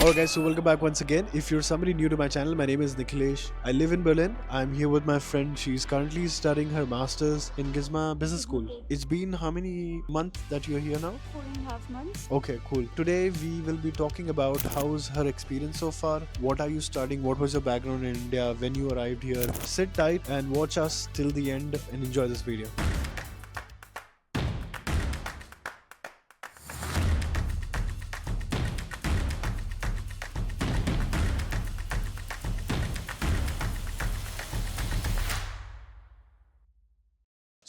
Alright guys, so welcome back once again. If you're somebody new to my channel, my name is Nikhilesh. I live in Berlin. I'm here with my friend. She's currently studying her masters in Gizma Business School. It's been how many months that you're here now? 4.5 months. Okay, cool. Today we will be talking about how's her experience so far. What are you studying? What was your background in India when you arrived here? Sit tight and watch us till the end and enjoy this video.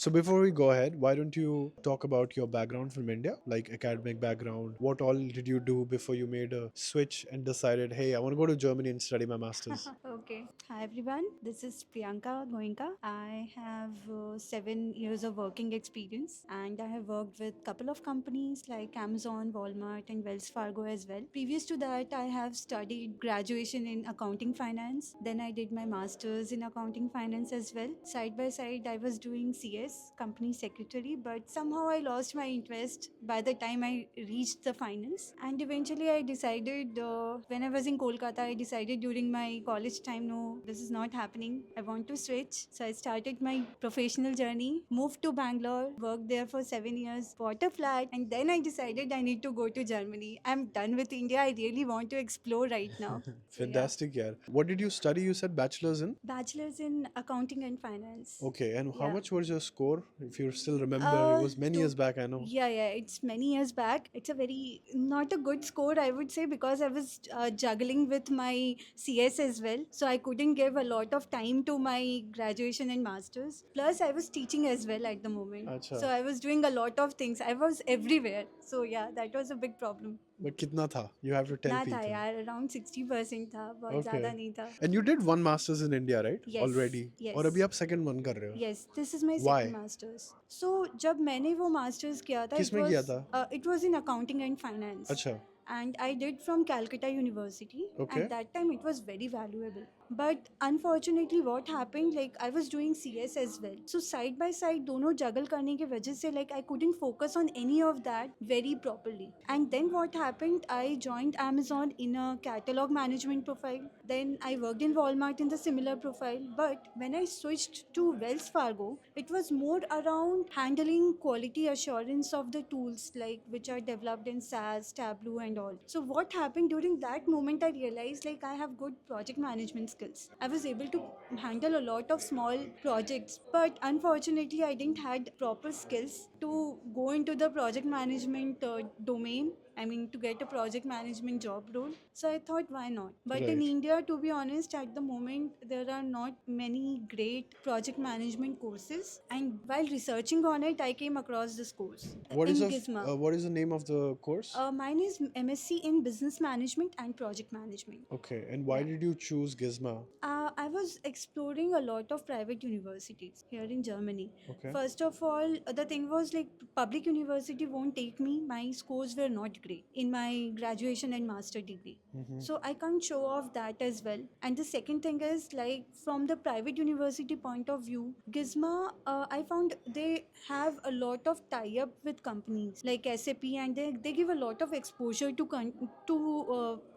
So before we go ahead, why don't you talk about your background from India, like academic background? What all did you do before you made a switch and decided, hey, I want to go to Germany and study my masters? Okay. Hi everyone. This is Priyanka Goenka. I have 7 years of working experience and I have worked with couple of companies like Amazon, Walmart and Wells Fargo as well. Previous to that, I have studied graduation in accounting finance. Then I did my masters in accounting finance as well. Side by side, I was doing CS, company secretary, but somehow I lost my interest by the time I reached the finals. And eventually I decided when I was in Kolkata, I decided during my college time, no, this is not happening. I want to switch. So I started my professional journey, moved to Bangalore, worked there for 7 years, bought a flat, and then I decided I need to go to Germany. I'm done with India. I really want to explore right now. So yeah. Fantastic, yeah. What did you study? You said bachelor's in? Bachelor's in accounting and finance. Okay, and how Yeah. much was your score? If you still remember, it was many years back, I know. Yeah, it's many years back. It's a very not a good score, I would say, because I was juggling with my CS as well. So I couldn't give a lot of time to my graduation and masters. Plus, I was teaching as well at the moment. Acha. So I was doing a lot of things. I was everywhere. So yeah, that was a big problem. But kitna tha? You have to tell ना था people. यार, around 60% था, बहुत ज़्यादा Okay. नहीं था. And you did one masters in India, right? Yes, Already. yes. और अभी आप second one कर रहे हो. Yes, this is my Why? second masters. So जब मैंने वो masters किया था, किसमें किया था? it was in accounting and finance. अच्छा. And I did from Calcutta University. Okay. At that time, it was very valuable. But unfortunately, what happened, like I was doing CS as well. So side by side, दोनों juggle करने की वजह से, like I couldn't focus on any of that very properly. And then what happened, I joined Amazon in a catalog management profile. Then I worked in Walmart in the similar profile. But when I switched to Wells Fargo, it was more around handling quality assurance of the tools like which are developed in SAS, Tableau and all. So what happened during that moment, I realized like I have good project management skills. I was able to handle a lot of small projects, but unfortunately I didn't had proper skills to go into the project management domain. I mean, to get a project management job role. So I thought, why not? But in Right. India, to be honest, at the moment, there are not many great project management courses. And while researching on it, I came across this course What in is Gizma. what is the name of the course? Mine is MSc in Business Management and Project Management. Okay, and why Yeah. did you choose Gizma? I was exploring a lot of private universities here in Germany. Okay. First of all, the thing was like public university won't take me. My scores were not great in my graduation and master degree. So I can't show off that as well. And the second thing is like from the private university point of view, Gizma, I found they have a lot of tie-up with companies like SAP, and they give a lot of exposure to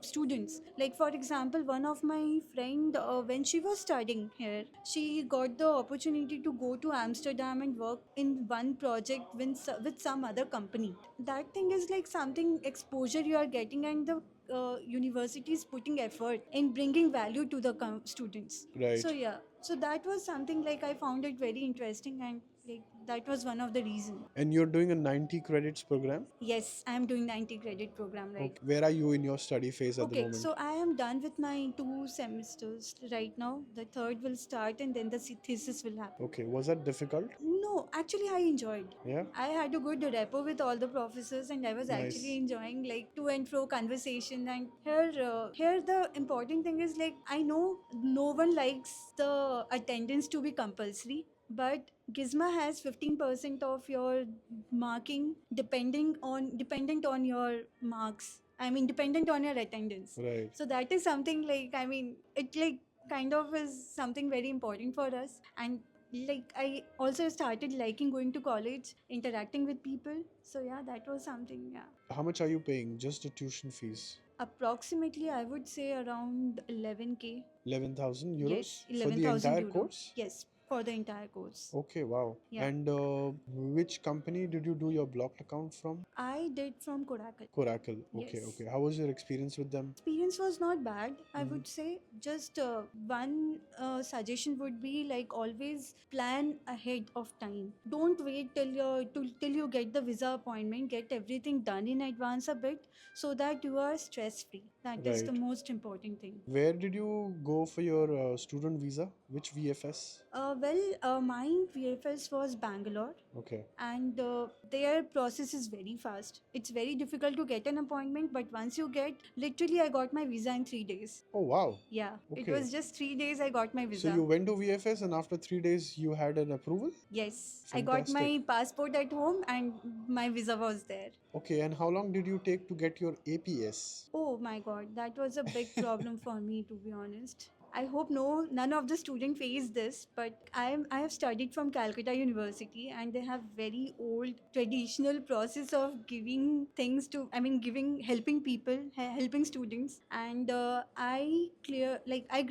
students. Like for example, one of my friend when she was studying here, she got the opportunity to go to Amsterdam and work in one project with some other company. That thing is like something exposure you are getting, and the university is putting effort in bringing value to the students. Right. So yeah, so that was something like I found it very interesting, and like that was one of the reason. And you're doing a 90 credits program? Yes, I am doing 90 credit program right. Okay. Where are you in your study phase at the Okay, moment? so I am done with my 2 semesters right now. The third will start and then the thesis will happen. Okay, was that difficult? No, actually I enjoyed. Yeah. I had a good rapport with all the professors and I was Nice. actually enjoying like to and fro conversation. And here the important thing is like I know no one likes the attendance to be compulsory, but Gizma has 15% of your marking dependent on your marks. I mean, dependent on your attendance. Right. So that is something like, I mean, it like kind of is something very important for us. And like I also started liking going to college, interacting with people. So yeah, that was something. Yeah, How much are you paying? Just the tuition fees? approximately I would say around 11K. 11,000 Yes, euros for the 11,000 entire euro. course? Yes, for the entire course. Okay, wow. Yeah, And which company did you do your blocked account from? I did from Korakal. Coracle. Okay, Yes. okay. How was your experience with them? Experience was not bad, I Mhm. would say. Just one suggestion would be like always plan ahead of time. Don't wait till you get the visa appointment. Get everything done in advance a bit so that you are stress free. That is the Right. most important thing. Where did you go for your student visa? Which VFS? My VFS was Bangalore, Okay. and their process is very fast. It's very difficult to get an appointment, but once you get, literally, I got my visa in 3 days. Oh, wow. Yeah, it Okay. was just 3 days I got my So visa. you went to VFS and after 3 days you had an approval? Yes, I got Fantastic. my passport at home and my visa was there. Okay, and how long did you take to get your APS? Oh my god, that was a big problem for me, to be honest. I hope none of the student face this, but I have studied from Calcutta University and they have very old traditional process of giving things to, I mean, helping people, helping students. And I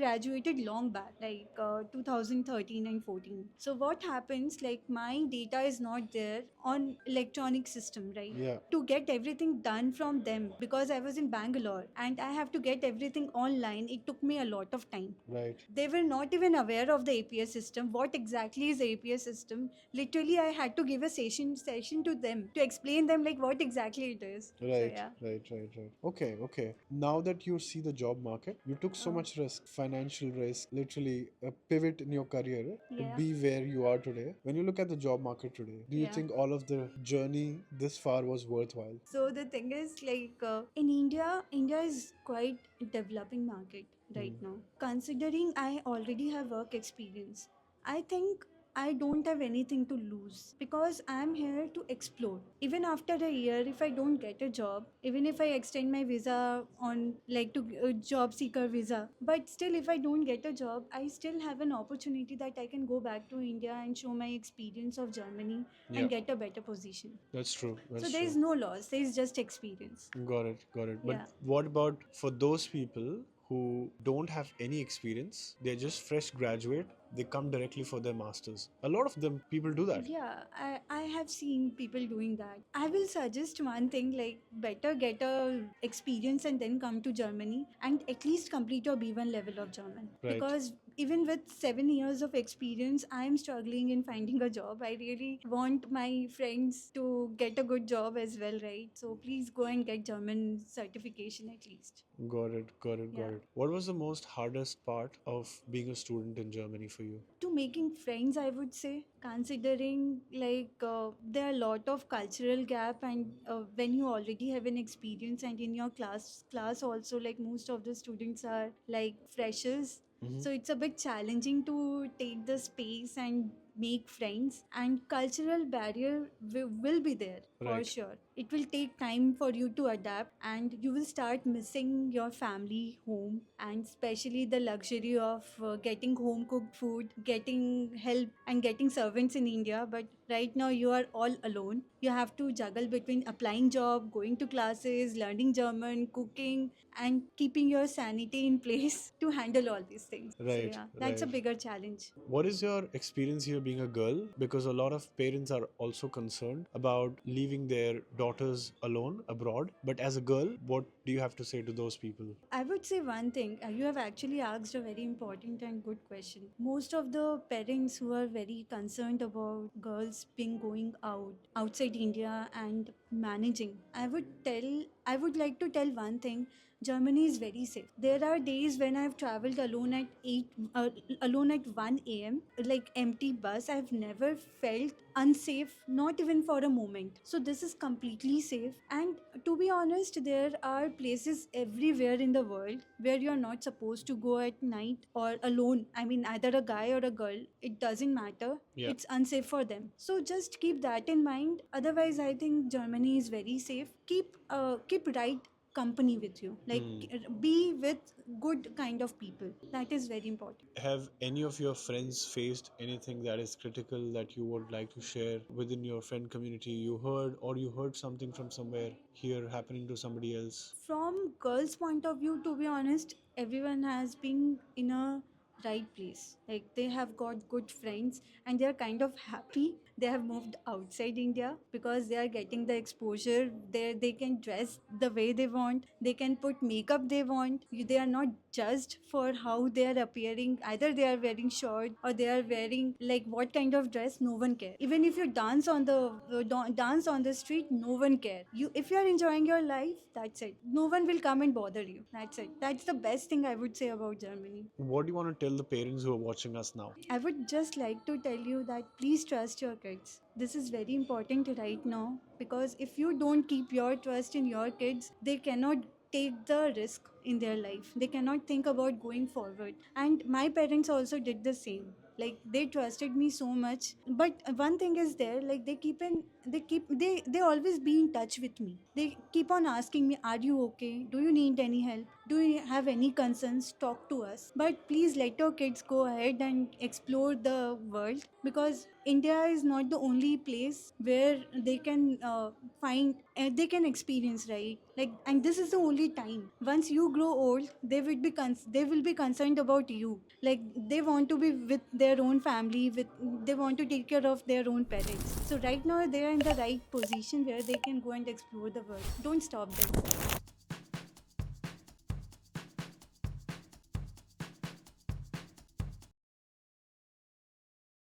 graduated long back, like 2013 and 14. So what happens, like my data is not there on electronic system, right? Yeah. To get everything done from them, because I was in Bangalore and I have to get everything online, it took me a lot of time. Right. They were not even aware of the APS system. What exactly is the APS system? Literally, I had to give a session to them to explain them like what exactly it is. So Right, yeah. right. Okay, okay. Now that you see the job market, you took so Oh. much risk, financial risk, literally a pivot in your career to Yeah. be where you are today. When you look at the job market today, do you Yeah. think all of the journey this far was worthwhile? So the thing is, like in India is quite a developing market right now. Considering I already have work experience, I think I don't have anything to lose because I'm here to explore. Even after a year, if I don't get a job, even if I extend my visa on like to job seeker visa, but still, if I don't get a job, I still have an opportunity that I can go back to India and show my experience of Germany Yeah. and get a better position. That's true. So That's there is true. no loss. There is just experience. Got it, got it. Yeah. But what about for those people who don't have any experience? They're just fresh graduate. They come directly for their masters. A lot of them people do that. Yeah, I have seen people doing that. I will suggest one thing like better get a experience and then come to Germany and at least complete your B1 level of German. Right. Because even with 7 years of experience, I am struggling in finding a job. I really want my friends to get a good job as well, right? So please go and get German certification at least. Got it, got it, got Yeah. it. What was the most hardest part of being a student in Germany for you? To making friends, I would say, considering like there are a lot of cultural gap, and when you already have an experience and in your class also, like most of the students are like freshers. Mhm. So it's a bit challenging to take the space and make friends, and cultural barrier will be there for Right. sure. It will take time for you to adapt and you will start missing your family home, and especially the luxury of getting home cooked food, getting help and getting servants in India. But right now you are all alone. You have to juggle between applying job, going to classes, learning German, cooking, and keeping your sanity in place to handle all these things. So Right, yeah, that's a right. bigger challenge. What is your experience here being a girl? Because a lot of parents are also concerned about leaving their daughters alone abroad. But as a girl, what do you have to say to those people? I would say one thing. You have actually asked a very important and good question. Most of the parents who are very concerned about girls being going outside India and managing, I would like to tell one thing. Germany is very safe. There are days when I've traveled alone at 1 a.m. like empty bus. I've never felt unsafe, not even for a moment. So this is completely safe. And to be honest, there are places everywhere in the world where you're not supposed to go at night or alone. I mean, either a guy or a girl, it doesn't matter. Yeah. It's unsafe for them. So just keep that in mind. Otherwise, I think Germany is very safe. Keep right company with you, like be with good kind of people. That is very important. Have any of your friends faced anything that is critical that you would like to share within your friend community? You heard something from somewhere here happening to somebody else? From girls point of view, to be honest, everyone has been in a right place, like they have got good friends and they are kind of happy they have moved outside India, because they are getting the exposure there. They can dress the way they want, they can put makeup they want. They are not judged for how they are appearing. Either they are wearing short or they are wearing like what kind of dress, no one care. Even if you dance on the dance on the street, no one care. You, if you are enjoying your life, that's it. No one will come and bother you. That's it. That's the best thing I would say about Germany. What do you want to tell the parents who are watching us now? I would just like to tell you that please trust your kids. This is very important right now, because if you don't keep your trust in your kids, they cannot take the risk in their life. They cannot think about going forward. And my parents also did the same. Like they trusted me so much. But one thing is there, like they always be in touch with me. They keep on asking me, are you okay? Do you need any help? Do you have any concerns? Talk to us. But please let your kids go ahead and explore the world, because India is not the only place where they can find, they can experience, right? Like, and this is the only time. Once you grow old, they will be concerned about you. Like they want to be with their own family, they want to take care of their own parents. So right now they are in the right position where they can go and explore the world. Don't stop them.